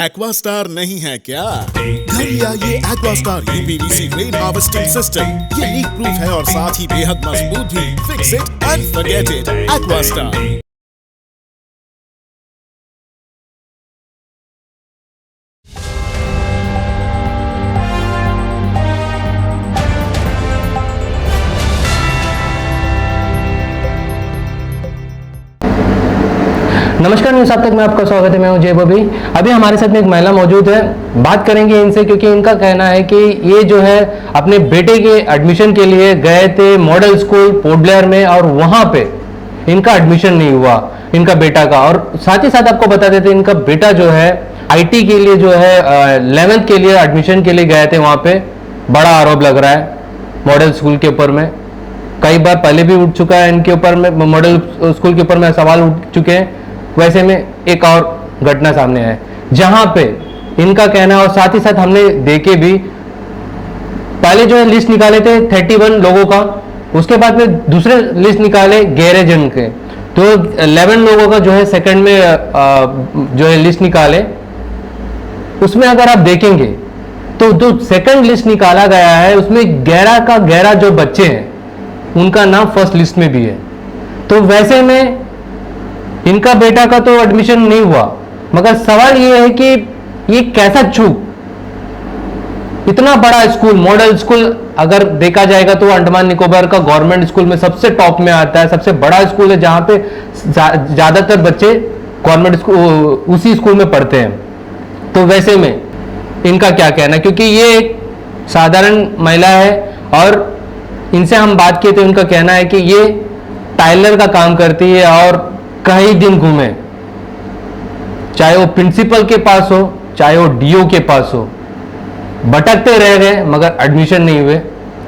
Aquastar नहीं है क्या? घर ले आइए Aquastar UPVC rain harvesting system. ये लीक प्रूफ है और साथ ही बेहद मजबूत भी। Fix it and forget it. Aquastar. नमस्कार न्यूज़ अब तक में आपका स्वागत है। मैं हूं जय बॉबी। अभी हमारे साथ में एक महिला मौजूद है, बात करेंगे इनसे क्योंकि इनका कहना है कि ये जो है अपने बेटे के एडमिशन के लिए गए थे मॉडल स्कूल पोर्ट ब्लेयर में और वहां पे इनका एडमिशन नहीं हुआ इनका बेटा का। और साथ ही साथ आपको बता देते इनका बेटा जो है IT के लिए जो है 11th के लिए एडमिशन के लिए गए थे, वहां पे बड़ा आरोप लग रहा है मॉडल स्कूल के ऊपर में। कई बार पहले भी उठ चुका है इनके ऊपर में, मॉडल स्कूल के ऊपर में सवाल उठ चुके हैं। वैसे में एक और घटना सामने है जहां पे इनका कहना है, और साथ ही साथ हमने देखे भी, पहले जो है लिस्ट निकाले थे 31 लोगों का, उसके बाद में दूसरे लिस्ट निकाले गैरेजन के, तो 11 लोगों का जो है सेकंड में जो है लिस्ट निकाले। उसमें अगर आप देखेंगे तो जो सेकंड लिस्ट निकाला गया है उसमें 11 का 11 जो बच्चे हैं उनका नाम फर्स्ट लिस्ट में भी है। तो वैसे में इनका बेटा का तो एडमिशन नहीं हुआ, मगर सवाल यह है कि ये कैसा चूक, इतना बड़ा स्कूल मॉडल स्कूल अगर देखा जाएगा तो अंडमान निकोबार का गवर्नमेंट स्कूल में सबसे टॉप में आता है, सबसे बड़ा स्कूल है जहां पे ज्यादातर बच्चे गवर्नमेंट स्कूल उसी स्कूल में पढ़ते हैं। तो वैसे में इनका क्या कहना है, क्योंकि ये एक साधारण महिला है और इनसे हम बात किए तो इनका कहना है कि ये टाइलर का काम करती है और कई दिन घूमे, चाहे वो प्रिंसिपल के पास हो चाहे वो DO के पास हो, भटकते रह गए मगर एडमिशन नहीं हुए।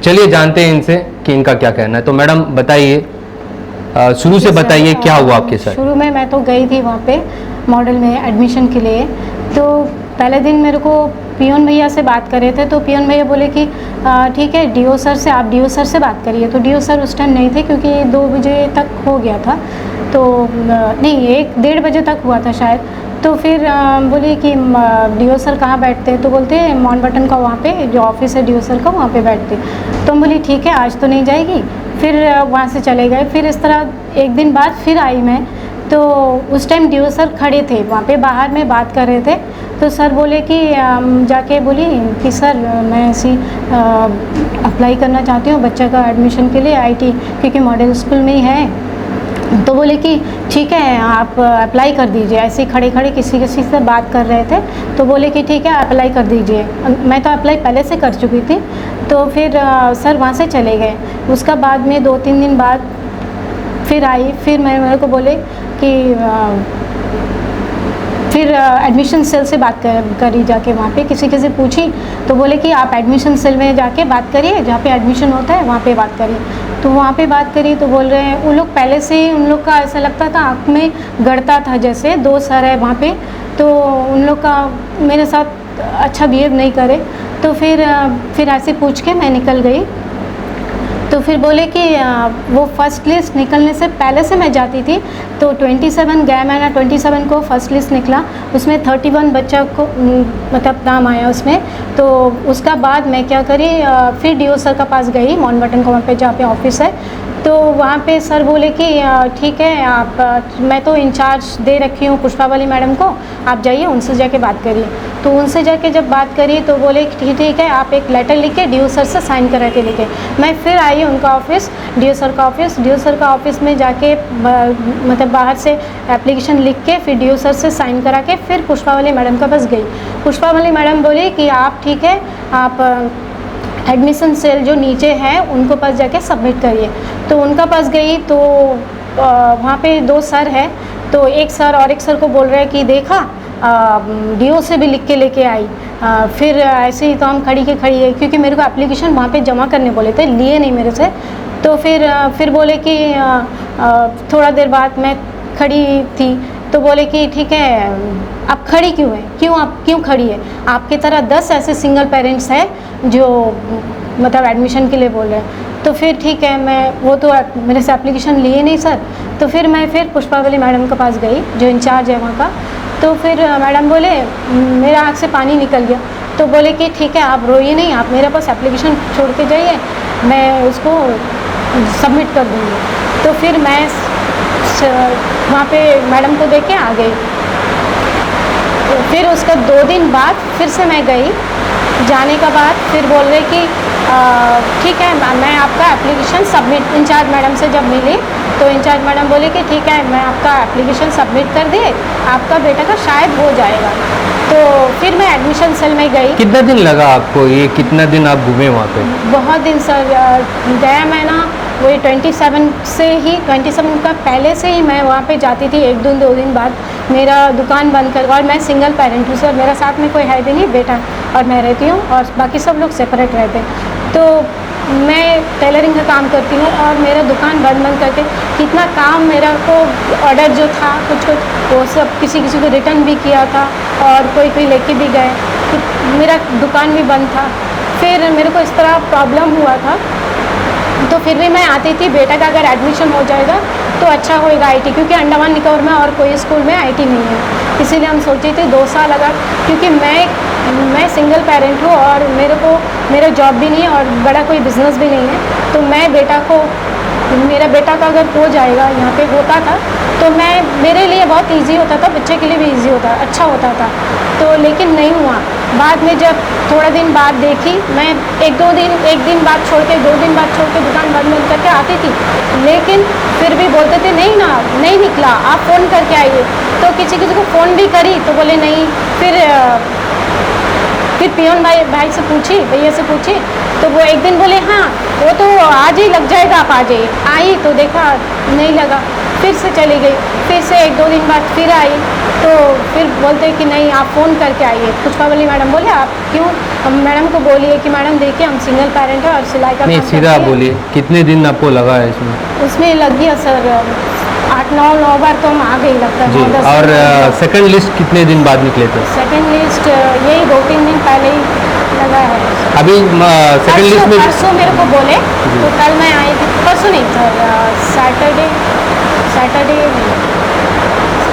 चलिए जानते हैं इनसे कि इनका क्या कहना है। तो मैडम बताइए, शुरू से बताइए क्या हुआ आपके साथ। शुरू में मैं तो गई थी वहाँ पे मॉडल में एडमिशन के लिए। तो पहले दिन मेरे को पियोन भैया से बात कर रहे थे, तो पियोन भैया बोले कि ठीक है DO सर से, आप DO सर से बात करिए। तो DO सर उस टाइम नहीं थे क्योंकि 2 बजे तक हो गया था, तो नहीं 1-1:30 बजे तक हुआ था शायद। तो फिर बोले कि DO सर कहाँ बैठते हैं, तो बोलते हैं माउंटबेटन का वहाँ पे जो ऑफिस है DO सर का वहाँ पे बैठते। तो हम बोली ठीक है आज तो नहीं जाएगी, फिर वहाँ से चले गए। फिर इस तरह एक दिन बाद फिर आई मैं, तो उस टाइम DO सर खड़े थे वहाँ पे बाहर में बात कर रहे थे। तो सर बोले कि जाके बोली कि सर मैं ऐसी अप्लाई करना चाहती हूँ बच्चा का एडमिशन के लिए IT, क्योंकि मॉडल स्कूल में ही है। तो बोले कि ठीक है आप अप्लाई कर दीजिए। ऐसे खड़े खड़े किसी से बात कर रहे थे, तो बोले कि ठीक है अप्लाई कर दीजिए। मैं तो अप्लाई पहले से कर चुकी थी। तो फिर सर वहाँ से चले गए। उसका बाद में 2-3 दिन बाद फिर आई, फिर मेरे को बोले कि फिर एडमिशन सेल से बात करी जाके, वहाँ पे किसी से पूछी तो बोले कि आप एडमिशन सेल में जाके बात करिए, जहाँ पे एडमिशन होता है वहाँ पे बात करिए। तो वहाँ पे बात करी तो बोल रहे हैं उन लोग पहले से ही, उन लोग का ऐसा लगता था आँख में गड़ता था, जैसे 2 सर है वहाँ पे, तो उन लोग का मेरे साथ अच्छा बिहेव नहीं करे। तो फिर ऐसे पूछ के मैं निकल गई। तो फिर बोले कि वो फर्स्ट लिस्ट निकलने से पहले से मैं जाती थी, तो 27 गया मैंने, 27 को फर्स्ट लिस्ट निकला, उसमें 31 बच्चा को मतलब नाम आया उसमें। तो उसका बाद मैं क्या करी, फिर DO सर का पास गई माउंटबेटन को, वहाँ पे जहाँ पे ऑफिस है। तो वहाँ पे सर बोले कि ठीक है आप, मैं तो इंचार्ज दे रखी हूँ पुष्पा वाली मैडम को, आप जाइए उनसे जाके बात करिए। तो उनसे जाके जब बात करी तो बोले कि ठीक है आप एक लेटर लिख के DO सर से साइन करा के लिखे। मैं फिर आई उनका ऑफिस, DO सर का ऑफिस, DO सर का ऑफिस में जाके मतलब बाहर से एप्लीकेशन लिख के फिर DO सर से साइन करा के फिर पुष्पा वाली मैडम के पास गई। पुष्पा वाली मैडम बोली कि आप ठीक है आप एडमिशन सेल जो नीचे है उनको पास जाके सबमिट करिए। तो उनका पास गई तो वहाँ पे 2 सर है, तो एक सर और एक सर को बोल रहे हैं कि देखा DO से भी लिख के लेके आई। फिर ऐसे ही तो हम खड़ी के खड़ी है, क्योंकि मेरे को एप्लीकेशन वहाँ पे जमा करने बोले थे, लिए नहीं मेरे से। तो फिर बोले कि थोड़ा देर बाद मैं खड़ी थी तो बोले कि ठीक है आप खड़ी क्यों है, क्यों खड़ी है, आपकी तरह 10 ऐसे सिंगल पेरेंट्स हैं जो मतलब एडमिशन के लिए बोल रहे हैं। तो फिर ठीक है, मैं वो तो मेरे से एप्लीकेशन लिए नहीं सर। तो फिर मैं पुष्पा वाली मैडम के पास गई जो इंचार्ज है वहाँ का। तो फिर मैडम बोले, मेरा आँख से पानी निकल गया। तो बोले कि ठीक है, आप रोइए नहीं, आप मेरे पास एप्लीकेशन छोड़ के जाइए, मैं उसको सबमिट कर दूँगी। तो फिर मैं वहाँ पे मैडम को देख के आ गई। फिर उसका 2 दिन बाद फिर से मैं गई। जाने का बाद फिर बोल रहे कि ठीक है, मैं आपका एप्लीकेशन सबमिट, इंचार्ज मैडम से जब मिली तो इंचार्ज मैडम बोले कि ठीक है, मैं आपका एप्लीकेशन सबमिट कर दिए, आपका बेटा का शायद हो जाएगा। तो फिर मैं एडमिशन सेल में गई। कितना दिन लगा आपको, ये कितना दिन आप घूमे वहाँ पे? बहुत दिन सर, गया मैं ना वही 27 से ही, 27 का पहले से ही मैं वहाँ पे जाती थी। 1-2 दिन बाद मेरा दुकान बंद कर, और मैं सिंगल पेरेंट हूँ सर, मेरा साथ में कोई है भी नहीं, बेटा और मैं रहती हूँ, और बाकी सब लोग सेपरेट रहते हैं। तो मैं टेलरिंग का काम करती हूँ और मेरा दुकान बंद करके कितना काम, मेरा को ऑर्डर जो था कुछ वो सब किसी को रिटर्न भी किया था, और कोई लेके भी गए, मेरा दुकान भी बंद था। फिर मेरे को इस तरह प्रॉब्लम हुआ था, तो फिर भी मैं आती थी, बेटा का अगर एडमिशन हो जाएगा तो अच्छा होएगा आईटी, क्योंकि अंडमान निकोबार में और कोई स्कूल में आईटी नहीं है। इसीलिए हम सोचे थे 2 साल लगा, क्योंकि मैं सिंगल पेरेंट हूँ और मेरा जॉब भी नहीं है और बड़ा कोई बिजनेस भी नहीं है। तो मेरा बेटा का अगर हो जाएगा, यहाँ पे होता था तो मेरे लिए बहुत इजी होता था, बच्चे के लिए भी इजी होता, अच्छा होता था। तो लेकिन नहीं हुआ। बाद में जब थोड़ा दिन बाद देखी, मैं एक दिन बाद छोड़ के 2 दिन बाद छोड़ के दुकान बंद करके आती थी, लेकिन फिर भी बोलते थे नहीं निकला, आप फ़ोन करके आइए। तो किसी को फ़ोन भी करी तो बोले नहीं। फिर पियोन भाई से पूछी, भैया से पूछी, तो वो एक दिन बोले हाँ वो तो आज ही लग जाएगा, आप आ जाइए। आई तो देखा नहीं लगा, फिर से चली गई। फिर से 1-2 दिन बाद फिर आई, तो फिर बोलते कि नहीं आप फ़ोन करके आइए। पुष्पावली मैडम बोले आप क्यों, हम मैडम को बोलिए कि मैडम देखिए हम सिंगल पेरेंट है और सिलाई का नहीं, काम सीधा करते हैं। बोलिए कितने दिन आपको लगा है इसमें? उसमें लग गया सर 8-9 बार तो हम आ गई लगता है। जी, 9-10 और दिन। सेकंड लिस्ट कितने दिन बाद निकले थे? सेकंड लिस्ट यही 2-3 दिन पहले ही लगा है। अभी सेकंड लिस्ट में परसों मेरे को बोले, तो कल मैं आई थी, परसों नहीं सर, सैटरडे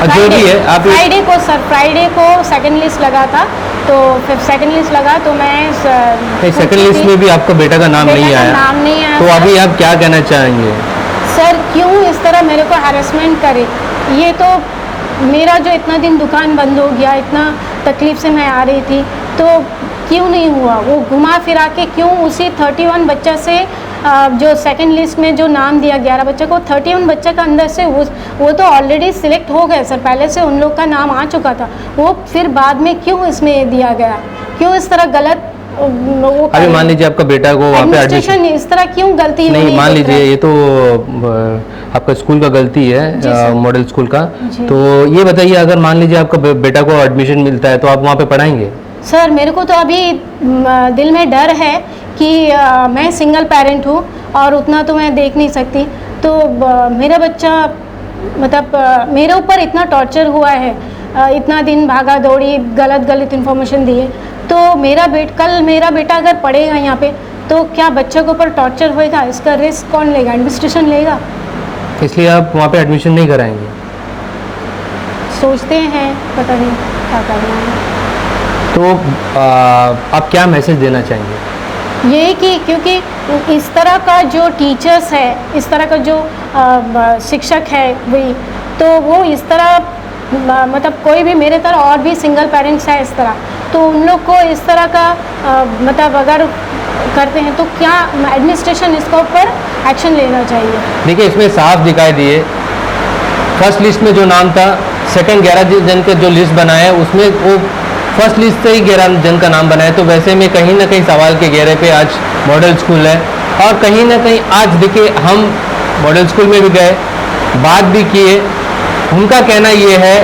जो भी है आप फ्राइडे को सेकंड लिस्ट लगा था। तो फिर सेकंड लिस्ट लगा तो मैं सेकंड लिस्ट में भी आपका बेटा का नाम नहीं आया, नाम नहीं आया। तो अभी आप क्या कहना चाहेंगे? सर क्यों इस तरह मेरे को हैरेसमेंट करे? ये तो मेरा जो इतना दिन दुकान बंद हो गया, इतना तकलीफ से मैं आ रही थी, तो क्यों नहीं हुआ? वो घुमा फिरा के क्यों उसी 31 बच्चा से जो सेकंड लिस्ट में जो नाम दिया 11 बच्चे को, 31 बच्चे का अंदर से वो तो ऑलरेडी सिलेक्ट हो गए सर, पहले से उन लोग का नाम आ चुका था। वो फिर बाद में क्यों इसमें दिया गया? क्यों इस तरह गलत? अभी मान लीजिए आपका बेटा को वहाँ पे एडमिशन, इस तरह क्यों गलती नहीं मान लीजिए ये तो आपका स्कूल का गलती है, मॉडल स्कूल का। तो ये बताइए अगर मान लीजिए आपका बेटा को एडमिशन मिलता है तो आप वहाँ पे पढ़ाएंगे? सर मेरे को तो अभी दिल में डर है कि मैं सिंगल पेरेंट हूँ और उतना तो मैं देख नहीं सकती। तो मेरा बच्चा मतलब मेरे ऊपर इतना टॉर्चर हुआ है, इतना दिन भागा दौड़ी, गलत इन्फॉर्मेशन दिए। तो कल मेरा बेटा अगर पढ़ेगा यहाँ पे तो क्या बच्चे के ऊपर टॉर्चर होएगा? इसका रिस्क कौन लेगा? एडमिनिस्ट्रेशन लेगा। इसलिए आप वहाँ पे एडमिशन नहीं कराएंगे? सोचते हैं, पता नहीं क्या करना है। तो आप क्या मैसेज देना चाहेंगे? ये कि क्योंकि इस तरह का जो टीचर्स है, इस तरह का जो शिक्षक है वही, तो वो इस तरह मतलब कोई भी मेरे तरह और भी सिंगल पेरेंट्स है इस तरह, तो उन लोग को इस तरह का मतलब अगर करते हैं तो क्या एडमिनिस्ट्रेशन इसके ऊपर एक्शन लेना चाहिए? देखिए इसमें साफ दिखाई दिए, फर्स्ट लिस्ट में जो नाम था, सेकंड 11 जन का जो लिस्ट बनाया है उसमें वो फर्स्ट लिस्ट से ही 11 जन का नाम बनाया। तो वैसे में कहीं ना कहीं सवाल के घेरे पे आज मॉडल स्कूल है, और कहीं ना कहीं आज देखिए हम मॉडल स्कूल में भी गए, बात भी किए, उनका कहना ये है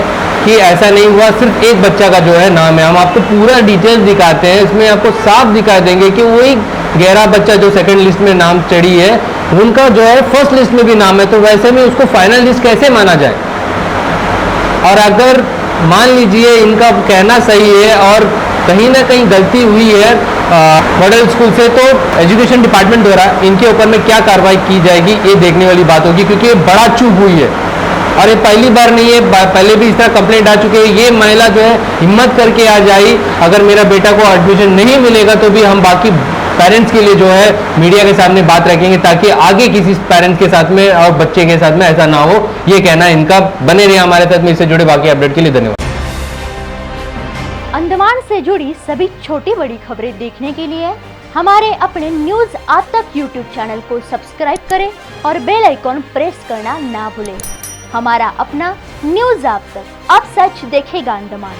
कि ऐसा नहीं हुआ, सिर्फ एक बच्चा का जो है नाम है। हम आपको पूरा डिटेल्स दिखाते हैं, इसमें आपको साफ दिखा देंगे कि वही 11 बच्चा जो सेकंड लिस्ट में नाम चढ़ी है उनका जो है फर्स्ट लिस्ट में भी नाम है। तो वैसे में उसको फाइनल लिस्ट कैसे माना जाए? और अगर मान लीजिए इनका कहना सही है और कहीं ना कहीं गलती हुई है मॉडल स्कूल से, तो एजुकेशन डिपार्टमेंट द्वारा इनके ऊपर में क्या कार्रवाई की जाएगी ये देखने वाली बात होगी, क्योंकि ये बड़ा चूक हुई है। और ये पहली बार नहीं है, पहले भी इस तरह कंप्लेंट आ चुकी है। ये महिला जो है हिम्मत करके आ जाई, अगर मेरा बेटा को एडमिशन नहीं मिलेगा तो भी हम बाकी पेरेंट्स के लिए जो है मीडिया के सामने बात रखेंगे, ताकि आगे किसी पेरेंट्स के साथ में और बच्चे के साथ में ऐसा ना हो। ये कहना इनका। बने रहिए हमारे साथ में, इससे जुड़े बाकी अपडेट के लिए धन्यवाद। अंडमान से जुड़ी सभी छोटी बड़ी खबरें देखने के लिए हमारे अपने न्यूज आज तक यूट्यूब चैनल को सब्सक्राइब करें और बेल आइकॉन प्रेस करना ना भूलें। हमारा अपना न्यूज आज तक, अब सच देखेगा अंडमान।